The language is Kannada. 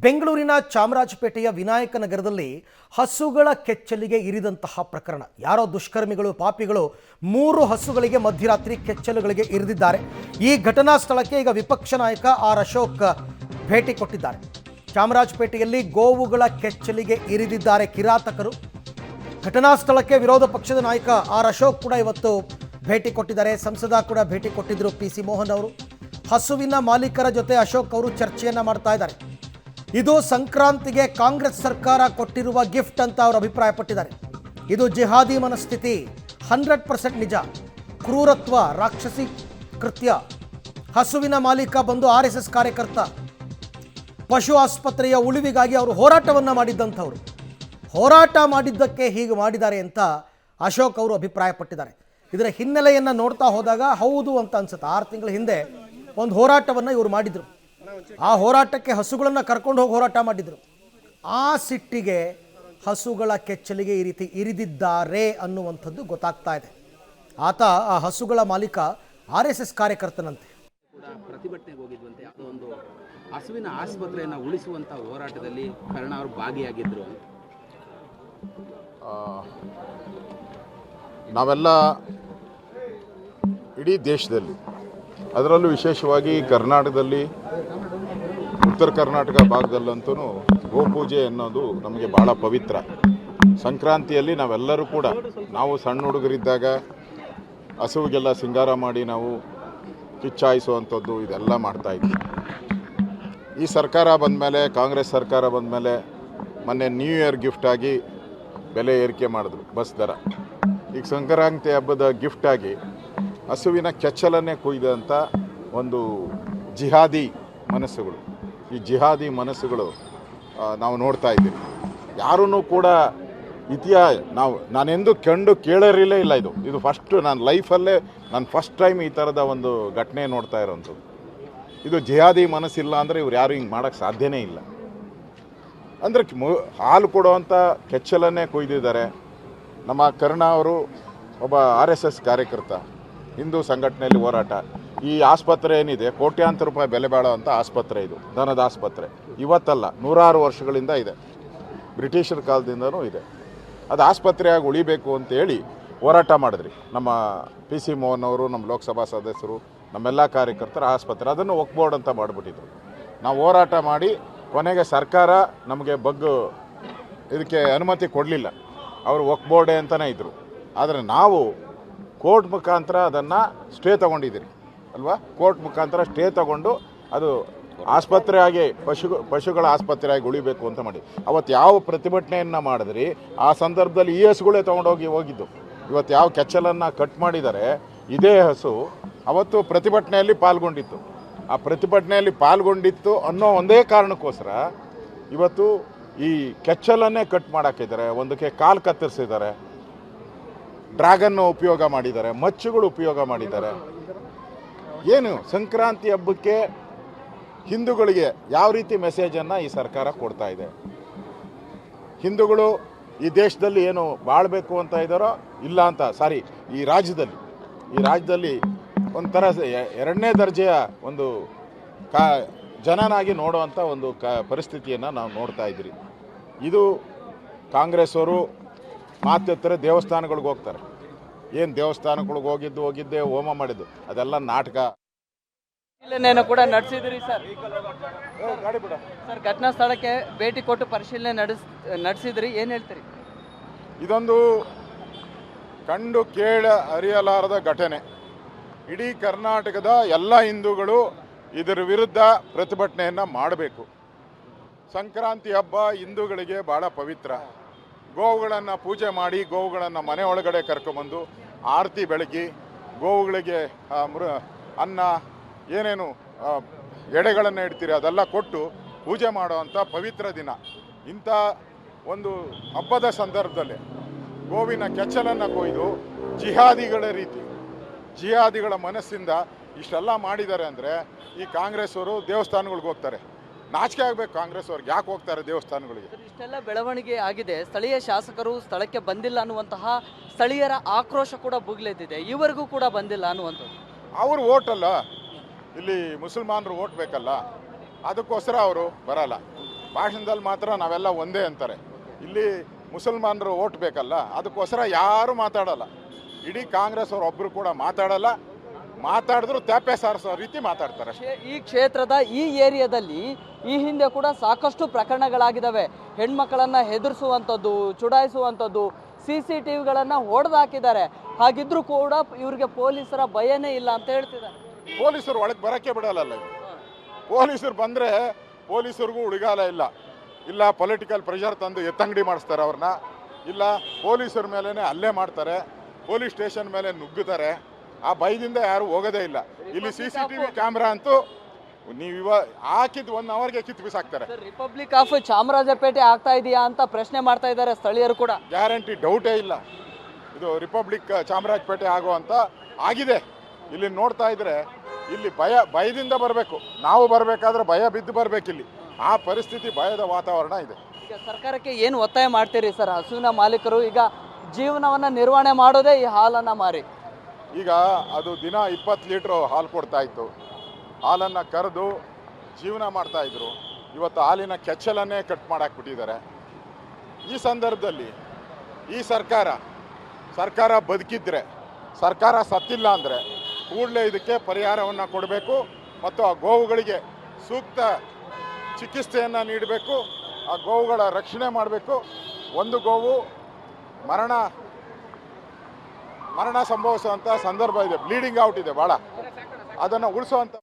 ಬೆಂಗಳೂರಿನ ಚಾಮರಾಜಪೇಟೆಯ ವಿನಾಯಕ ನಗರದಲ್ಲಿ ಹಸುಗಳ ಕೆಚ್ಚಲಿಗೆ ಇರಿದಂತಹ ಪ್ರಕರಣ. ಯಾರೋ ದುಷ್ಕರ್ಮಿಗಳು ಪಾಪಿಗಳು 3 ಹಸುಗಳಿಗೆ ಮಧ್ಯರಾತ್ರಿ ಕೆಚ್ಚಲುಗಳಿಗೆ ಇರಿದಿದ್ದಾರೆ. ಈ ಘಟನಾ ಸ್ಥಳಕ್ಕೆ ಈಗ ವಿಪಕ್ಷ ನಾಯಕ ಆರ್ ಅಶೋಕ್ ಭೇಟಿ ಕೊಟ್ಟಿದ್ದಾರೆ. ಚಾಮರಾಜಪೇಟೆಯಲ್ಲಿ ಗೋವುಗಳ ಕೆಚ್ಚಲಿಗೆ ಇರಿದಿದ್ದಾರೆ ಕಿರಾತಕರು. ಘಟನಾ ಸ್ಥಳಕ್ಕೆ ವಿರೋಧ ಪಕ್ಷದ ನಾಯಕ ಆರ್ ಅಶೋಕ್ ಕೂಡ ಇವತ್ತು ಭೇಟಿ ಕೊಟ್ಟಿದ್ದಾರೆ. ಸಂಸದ ಕೂಡ ಭೇಟಿ ಕೊಟ್ಟಿದ್ದರು PC ಮೋಹನ್ ಅವರು. ಹಸುವಿನ ಮಾಲೀಕರ ಜೊತೆ ಅಶೋಕ್ ಅವರು ಚರ್ಚೆಯನ್ನ ಮಾಡ್ತಾ ಇದ್ದಾರೆ. ಇದು ಸಂಕ್ರಾಂತಿಗೆ ಕಾಂಗ್ರೆಸ್ ಸರ್ಕಾರ ಕೊಟ್ಟಿರುವ ಗಿಫ್ಟ್ ಅಂತ ಅವರು ಅಭಿಪ್ರಾಯಪಟ್ಟಿದ್ದಾರೆ. ಇದು ಜಿಹಾದಿ ಮನಸ್ಥಿತಿ 100% ನಿಜ. ಕ್ರೂರತ್ವ, ರಾಕ್ಷಸಿ ಕೃತ್ಯ. ಹಸುವಿನ ಮಾಲೀಕ ಬಂದು RSS ಕಾರ್ಯಕರ್ತ. ಪಶು ಆಸ್ಪತ್ರೆಯ ಉಳಿವಿಗಾಗಿ ಅವರು ಹೋರಾಟವನ್ನು ಮಾಡಿದ್ದಂಥವ್ರು. ಹೋರಾಟ ಮಾಡಿದ್ದಕ್ಕೆ ಹೀಗೆ ಮಾಡಿದ್ದಾರೆ ಅಂತ ಅಶೋಕ್ ಅವರು ಅಭಿಪ್ರಾಯಪಟ್ಟಿದ್ದಾರೆ. ಇದರ ಹಿನ್ನೆಲೆಯನ್ನು ನೋಡ್ತಾ ಹೋದಾಗ ಹೌದು ಅಂತ ಅನ್ಸುತ್ತೆ. 6 ತಿಂಗಳ ಹಿಂದೆ ಒಂದು ಹೋರಾಟವನ್ನು ಇವರು ಮಾಡಿದರು. ಆ ಹೋರಾಟಕ್ಕೆ ಹಸುಗಳನ್ನು ಕರ್ಕೊಂಡು ಹೋಗಿ ಹೋರಾಟ ಮಾಡಿದರು. ಆ ಸಿಟ್ಟಿಗೆ ಹಸುಗಳ ಕೆಚ್ಚಲಿಗೆ ಈ ರೀತಿ ಇರಿದಿದ್ದಾರೆ ಅನ್ನುವಂಥದ್ದು ಗೊತ್ತಾಗ್ತಾ ಇದೆ. ಆತ ಆ ಹಸುಗಳ ಮಾಲೀಕ RSS ಕಾರ್ಯಕರ್ತನಂತೆ. ಪ್ರತಿಭಟನೆಗೆ ಹೋಗಿದ್ವಂತೆ. ಯಾವುದೋ ಒಂದು ಹಸುವಿನ ಆಸ್ಪತ್ರೆಯನ್ನು ಉಳಿಸುವಂಥ ಹೋರಾಟದಲ್ಲಿ ಕರ್ಣ ಅವರು ಭಾಗಿಯಾಗಿದ್ದರು. ನಾವೆಲ್ಲ ಇಡೀ ದೇಶದಲ್ಲಿ, ಅದರಲ್ಲೂ ವಿಶೇಷವಾಗಿ ಕರ್ನಾಟಕದಲ್ಲಿ, ಉತ್ತರ ಕರ್ನಾಟಕ ಭಾಗದಲ್ಲಂತೂ ಗೋಪೂಜೆ ಅನ್ನೋದು ನಮಗೆ ಭಾಳ ಪವಿತ್ರ. ಸಂಕ್ರಾಂತಿಯಲ್ಲಿ ನಾವೆಲ್ಲರೂ ಕೂಡ, ನಾವು ಸಣ್ಣ ಹುಡುಗರಿದ್ದಾಗ ಹಸುವಿಗೆಲ್ಲ ಸಿಂಗಾರ ಮಾಡಿ ನಾವು ಕಿಚ್ಚಾಯಿಸುವಂಥದ್ದು ಇದೆಲ್ಲ ಮಾಡ್ತಾಯಿದ್ವಿ. ಈ ಸರ್ಕಾರ ಬಂದಮೇಲೆ, ಕಾಂಗ್ರೆಸ್ ಸರ್ಕಾರ ಬಂದಮೇಲೆ ಮೊನ್ನೆ ನ್ಯೂ ಇಯರ್ ಗಿಫ್ಟಾಗಿ ಬೆಲೆ ಏರಿಕೆ ಮಾಡಿದ್ರು, ಬಸ್ ದರ. ಈಗ ಸಂಕ್ರಾಂತಿ ಹಬ್ಬದ ಗಿಫ್ಟಾಗಿ ಹಸುವಿನ ಕೆಚ್ಚಲನ್ನೇ ಕೊಯ್ದಂಥ ಒಂದು ಜಿಹಾದಿ ಮನಸ್ಸುಗಳು. ಈ ಜಿಹಾದಿ ಮನಸ್ಸುಗಳು ನಾವು ನೋಡ್ತಾ ಇದ್ದೀವಿ. ಯಾರೂ ಕೂಡ ನಾನೆಂದು ಕೇಳಿರಲೇ ಇಲ್ಲ. ಇದು ಫಸ್ಟು ನನ್ನ ಲೈಫಲ್ಲೇ ನಾನು ಫಸ್ಟ್ ಟೈಮ್ ಈ ಥರದ ಒಂದು ಘಟನೆ ನೋಡ್ತಾ ಇರೋವಂಥದ್ದು. ಇದು ಜಿಹಾದಿ ಮನಸ್ಸಿಲ್ಲ ಅಂದರೆ ಇವ್ರು ಯಾರು ಹಿಂಗೆ ಮಾಡೋಕ್ಕೆ ಸಾಧ್ಯನೇ ಇಲ್ಲ. ಅಂದರೆ ಹಾಲು ಕೊಡುವಂಥ ಕೆಚ್ಚಲನ್ನೇ ಕೊಯ್ದಿದ್ದಾರೆ. ನಮ್ಮ ಕರ್ಣ ಅವರು ಒಬ್ಬ RSS ಕಾರ್ಯಕರ್ತ, ಹಿಂದೂ ಸಂಘಟನೆಯಲ್ಲಿ ಹೋರಾಟ. ಈ ಆಸ್ಪತ್ರೆ ಏನಿದೆ, ಕೋಟ್ಯಾಂತರ ರೂಪಾಯಿ ಬೆಲೆ ಬಾಳುವಂಥ ಆಸ್ಪತ್ರೆ. ಇದು ದನದ ಆಸ್ಪತ್ರೆ. ಇವತ್ತಲ್ಲ, 100 ವರ್ಷಗಳಿಂದ ಇದೆ. ಬ್ರಿಟಿಷರ ಕಾಲದಿಂದನೂ ಇದೆ. ಅದು ಆಸ್ಪತ್ರೆಯಾಗಿ ಉಳಿಬೇಕು ಅಂತೇಳಿ ಹೋರಾಟ ಮಾಡಿದ್ರಿ ನಮ್ಮ PC ಮೋಹನ್ ಅವರು, ನಮ್ಮ ಲೋಕಸಭಾ ಸದಸ್ಯರು, ನಮ್ಮೆಲ್ಲ ಕಾರ್ಯಕರ್ತರ ಆಸ್ಪತ್ರೆ. ಅದನ್ನು ವಕ್ಫ್ ಬೋರ್ಡ್ ಅಂತ ಮಾಡಿಬಿಟ್ಟಿದ್ರು. ನಾವು ಹೋರಾಟ ಮಾಡಿ ಕೊನೆಗೆ ಸರ್ಕಾರ ನಮಗೆ ಇದಕ್ಕೆ ಅನುಮತಿ ಕೊಡಲಿಲ್ಲ. ಅವರು ವಕ್ಫ್ ಬೋರ್ಡೇ ಅಂತಲೇ ಇದ್ದರು. ಆದರೆ ನಾವು ಕೋರ್ಟ್ ಮುಖಾಂತರ ಅದನ್ನು ಸ್ಟೇ ತೊಗೊಂಡಿದ್ದೀರಿ ಅಲ್ವಾ. ಕೋರ್ಟ್ ಮುಖಾಂತರ ಸ್ಟೇ ತೊಗೊಂಡು ಅದು ಆಸ್ಪತ್ರೆಯಾಗಿ ಪಶುಗಳ ಆಸ್ಪತ್ರೆಯಾಗಿ ಉಳಿಬೇಕು ಅಂತ ಮಾಡಿ ಅವತ್ತು ಯಾವ ಪ್ರತಿಭಟನೆಯನ್ನು ಮಾಡಿದ್ರಿ, ಆ ಸಂದರ್ಭದಲ್ಲಿ ಈ ಹಸುಗಳೇ ಹೋಗಿದ್ದು. ಇವತ್ತು ಯಾವ ಕೆಚ್ಚಲನ್ನು ಕಟ್ ಮಾಡಿದ್ದಾರೆ, ಇದೇ ಹಸು ಅವತ್ತು ಪ್ರತಿಭಟನೆಯಲ್ಲಿ ಪಾಲ್ಗೊಂಡಿತ್ತು. ಆ ಪ್ರತಿಭಟನೆಯಲ್ಲಿ ಪಾಲ್ಗೊಂಡಿತ್ತು ಅನ್ನೋ ಒಂದೇ ಕಾರಣಕ್ಕೋಸ್ಕರ ಇವತ್ತು ಈ ಕೆಚ್ಚಲನ್ನೇ ಕಟ್ ಮಾಡೋಕ್ಕಿದ್ದಾರೆ. ಒಂದಕ್ಕೆ ಕಾಲು ಕತ್ತರಿಸಿದ್ದಾರೆ, ಡ್ರ್ಯಾಗನ್ನು ಉಪಯೋಗ ಮಾಡಿದ್ದಾರೆ, ಮಚ್ಚುಗಳು ಉಪಯೋಗ ಮಾಡಿದ್ದಾರೆ. ಏನು ಸಂಕ್ರಾಂತಿ ಹಬ್ಬಕ್ಕೆ ಹಿಂದೂಗಳಿಗೆ ಯಾವ ರೀತಿ ಮೆಸೇಜನ್ನು ಈ ಸರ್ಕಾರ ಕೊಡ್ತಾ ಇದೆ? ಹಿಂದೂಗಳು ಈ ದೇಶದಲ್ಲಿ ಏನು ಬಾಳಬೇಕು ಅಂತ ಇದ್ದಾರೋ ಇಲ್ಲ ಅಂತ, ಈ ರಾಜ್ಯದಲ್ಲಿ ಒಂಥರ 2ನೇ ದರ್ಜೆಯ ಒಂದು ಜನನಾಗಿ ನೋಡುವಂಥ ಒಂದು ಪರಿಸ್ಥಿತಿಯನ್ನು ನಾವು ನೋಡ್ತಾ ಇದ್ದೀರಿ. ಇದು ಕಾಂಗ್ರೆಸ್ ಅವರು ಮಾತೆತ್ತರೆ ದೇವಸ್ಥಾನಗಳಿಗೆ ಹೋಗ್ತಾರೆ. ಏನು ದೇವಸ್ಥಾನಗಳಿಗೆ ಹೋಗಿದ್ದೆ ಹೋಮ ಮಾಡಿದ್ದು ಅದೆಲ್ಲ ನಾಟಕ. ಪರಿಶೀಲನೆಯನ್ನು ಕೂಡ ನಡೆಸಿದ್ರಿ ಸರ್. ಘಟನಾ ಸ್ಥಳಕ್ಕೆ ಭೇಟಿ ಕೊಟ್ಟು ಪರಿಶೀಲನೆ ನಡೆಸಿದ್ರಿ, ಏನು ಹೇಳ್ತೀರಿ? ಇದೊಂದು ಕಂಡು ಅರಿಯಲಾರದ ಘಟನೆ. ಇಡೀ ಕರ್ನಾಟಕದ ಎಲ್ಲ ಹಿಂದೂಗಳು ಇದರ ವಿರುದ್ಧ ಪ್ರತಿಭಟನೆಯನ್ನು ಮಾಡಬೇಕು. ಸಂಕ್ರಾಂತಿ ಹಬ್ಬ ಹಿಂದೂಗಳಿಗೆ ಭಾಳ ಪವಿತ್ರ. ಗೋವುಗಳನ್ನು ಪೂಜೆ ಮಾಡಿ, ಗೋವುಗಳನ್ನು ಮನೆ ಒಳಗಡೆ ಕರ್ಕೊಂಬಂದು ಆರತಿ ಬೆಳಗಿ, ಗೋವುಗಳಿಗೆ ಅನ್ನ ಏನೇನು ಎಡೆಗಳನ್ನು ಇಡ್ತೀರಿ ಅದೆಲ್ಲ ಕೊಟ್ಟು ಪೂಜೆ ಮಾಡುವಂಥ ಪವಿತ್ರ ದಿನ. ಇಂಥ ಒಂದು ಹಬ್ಬದ ಸಂದರ್ಭದಲ್ಲಿ ಗೋವಿನ ಕೆಚ್ಚಲನ್ನು ಕೊಯ್ದು ಜಿಹಾದಿಗಳ ಮನಸ್ಸಿಂದ ಇಷ್ಟೆಲ್ಲ ಮಾಡಿದ್ದಾರೆ ಅಂದರೆ ಈ ಕಾಂಗ್ರೆಸ್ ಅವರು ದೇವಸ್ಥಾನಗಳಿಗೆ ಹೋಗ್ತಾರೆ. ನಾಚಿಕೆ ಆಗಬೇಕು ಕಾಂಗ್ರೆಸ್ ಅವ್ರಿಗೆ. ಯಾಕೆ ಹೋಗ್ತಾರೆ ದೇವಸ್ಥಾನಗಳಿಗೆ? ಇಷ್ಟೆಲ್ಲ ಬೆಳವಣಿಗೆ ಆಗಿದೆ, ಸ್ಥಳೀಯ ಶಾಸಕರು ಸ್ಥಳಕ್ಕೆ ಬಂದಿಲ್ಲ ಅನ್ನುವಂತಹ ಸ್ಥಳೀಯರ ಆಕ್ರೋಶ ಕೂಡ ಭುಗಿಲೆದ್ದಿದೆ. ಇವರಿಗೂ ಕೂಡ ಬಂದಿಲ್ಲ ಅನ್ನುವಂಥದ್ದು. ಅವರು ಓಟಲ್ಲ, ಇಲ್ಲಿ ಮುಸಲ್ಮಾನರು ಓಟ್ ಬೇಕಲ್ಲ, ಅದಕ್ಕೋಸ್ಕರ ಅವರು ಬರಲ್ಲ. ಭಾಷಣದಲ್ಲಿ ಮಾತ್ರ ನಾವೆಲ್ಲ ಒಂದೇ ಅಂತಾರೆ. ಇಲ್ಲಿ ಮುಸಲ್ಮಾನರು ಓಟ್ ಬೇಕಲ್ಲ, ಅದಕ್ಕೋಸ್ಕರ ಯಾರೂ ಮಾತಾಡಲ್ಲ. ಇಡೀ ಕಾಂಗ್ರೆಸ್ ಅವರು ಒಬ್ಬರು ಕೂಡ ಮಾತಾಡಲ್ಲ. ಮಾತಾಡಿದ್ರು ತ್ಯಾಪೆ ಸಾರಿಸೋ ರೀತಿ ಮಾತಾಡ್ತಾರೆ. ಈ ಕ್ಷೇತ್ರದ ಈ ಏರಿಯಾದಲ್ಲಿ ಈ ಹಿಂದೆ ಕೂಡ ಸಾಕಷ್ಟು ಪ್ರಕರಣಗಳಾಗಿದ್ದಾವೆ. ಹೆಣ್ಮಕ್ಕಳನ್ನ ಹೆದರಿಸುವಂಥದ್ದು, ಚುಡಾಯಿಸುವಂಥದ್ದು, CCTVಗಳನ್ನು ಹೊಡೆದಾಕಿದ್ದಾರೆ. ಹಾಗಿದ್ರೂ ಕೂಡ ಇವ್ರಿಗೆ ಪೊಲೀಸರ ಭಯನೇ ಇಲ್ಲ ಅಂತ ಹೇಳ್ತಿದ್ದಾರೆ. ಪೊಲೀಸರು ಒಳಗೆ ಬರೋಕ್ಕೆ ಬಿಡಲ್ಲ. ಪೊಲೀಸರು ಬಂದರೆ ಪೊಲೀಸರಿಗೂ ಉಳಿಗಾಲ ಇಲ್ಲ ಪೊಲಿಟಿಕಲ್ ಪ್ರೆಷರ್ ತಂದು ಎತ್ತಂಗಡಿ ಮಾಡಿಸ್ತಾರೆ ಅವ್ರನ್ನ, ಇಲ್ಲ ಪೊಲೀಸರ ಮೇಲೇ ಹಲ್ಲೆ ಮಾಡ್ತಾರೆ, ಪೊಲೀಸ್ ಸ್ಟೇಷನ್ ಮೇಲೆ ನುಗ್ಗುತ್ತಾರೆ. ಆ ಭಯದಿಂದ ಯಾರು ಹೋಗೋದೇ ಇಲ್ಲ. ಇಲ್ಲಿ CCTV ಕ್ಯಾಮ್ರಾ ಅಂತೂ ನೀವು ಹಾಕಿದ್ದು 1 ಅವರ್ಗೆ ಕಿತ್ತು ಬಿಸಾಕ್ತಾರೆ. ರಿಪಬ್ಲಿಕ್ ಆಫ್ ಚಾಮರಾಜಪೇಟೆ ಆಗ್ತಾ ಇದೆಯಾ ಅಂತ ಪ್ರಶ್ನೆ ಮಾಡ್ತಾ ಇದ್ದಾರೆ ಸ್ಥಳೀಯರು ಕೂಡ. ಗ್ಯಾರಂಟಿ, ಡೌಟೇ ಇಲ್ಲ ಇದು ರಿಪಬ್ಲಿಕ್ ಚಾಮರಾಜಪೇಟೆ ಆಗುವಂತ ಆಗಿದೆ. ಇಲ್ಲಿ ನೋಡ್ತಾ ಇದ್ರೆ ಇಲ್ಲಿ ಭಯದಿಂದ ಬರಬೇಕು. ನಾವು ಬರಬೇಕಾದ್ರೆ ಭಯ ಬಿದ್ದು ಬರಬೇಕು. ಇಲ್ಲಿ ಆ ಪರಿಸ್ಥಿತಿ, ಭಯದ ವಾತಾವರಣ ಇದೆ. ಈಗ ಸರ್ಕಾರಕ್ಕೆ ಏನು ಒತ್ತಾಯ ಮಾಡ್ತೀರಿ ಸರ್? ಹಸುವಿನ ಮಾಲೀಕರು ಈಗ ಜೀವನವನ್ನ ನಿರ್ವಹಣೆ ಮಾಡೋದೇ ಈ ಹಾಲನ್ನ ಮಾರಿ. ಈಗ ಅದು ದಿನ 20 ಲೀಟ್ರು ಹಾಲು ಕೊಡ್ತಾ ಇತ್ತು. ಹಾಲನ್ನು ಕರೆದು ಜೀವನ ಮಾಡ್ತಾಯಿದ್ರು. ಇವತ್ತು ಹಾಲಿನ ಕೆಚ್ಚಲನ್ನೇ ಕಟ್ ಮಾಡಾಕ್ಬಿಟ್ಟಿದ್ದಾರೆ. ಈ ಸಂದರ್ಭದಲ್ಲಿ ಈ ಸರ್ಕಾರ ಬದುಕಿದ್ರೆ, ಸರ್ಕಾರ ಸತ್ತಿಲ್ಲ ಅಂದರೆ ಕೂಡಲೇ ಇದಕ್ಕೆ ಪರಿಹಾರವನ್ನು ಕೊಡಬೇಕು ಮತ್ತು ಆ ಗೋವುಗಳಿಗೆ ಸೂಕ್ತ ಚಿಕಿತ್ಸೆಯನ್ನು ನೀಡಬೇಕು. ಆ ಗೋವುಗಳ ರಕ್ಷಣೆ ಮಾಡಬೇಕು. ಒಂದು ಗೋವು ಮರಣ ಸಂಭವಿಸುವಂಥ ಸಂದರ್ಭ ಇದೆ, ಬ್ಲೀಡಿಂಗ್ ಔಟ್ ಇದೆ ಭಾಳ, ಅದನ್ನು ಉಳಿಸುವಂಥ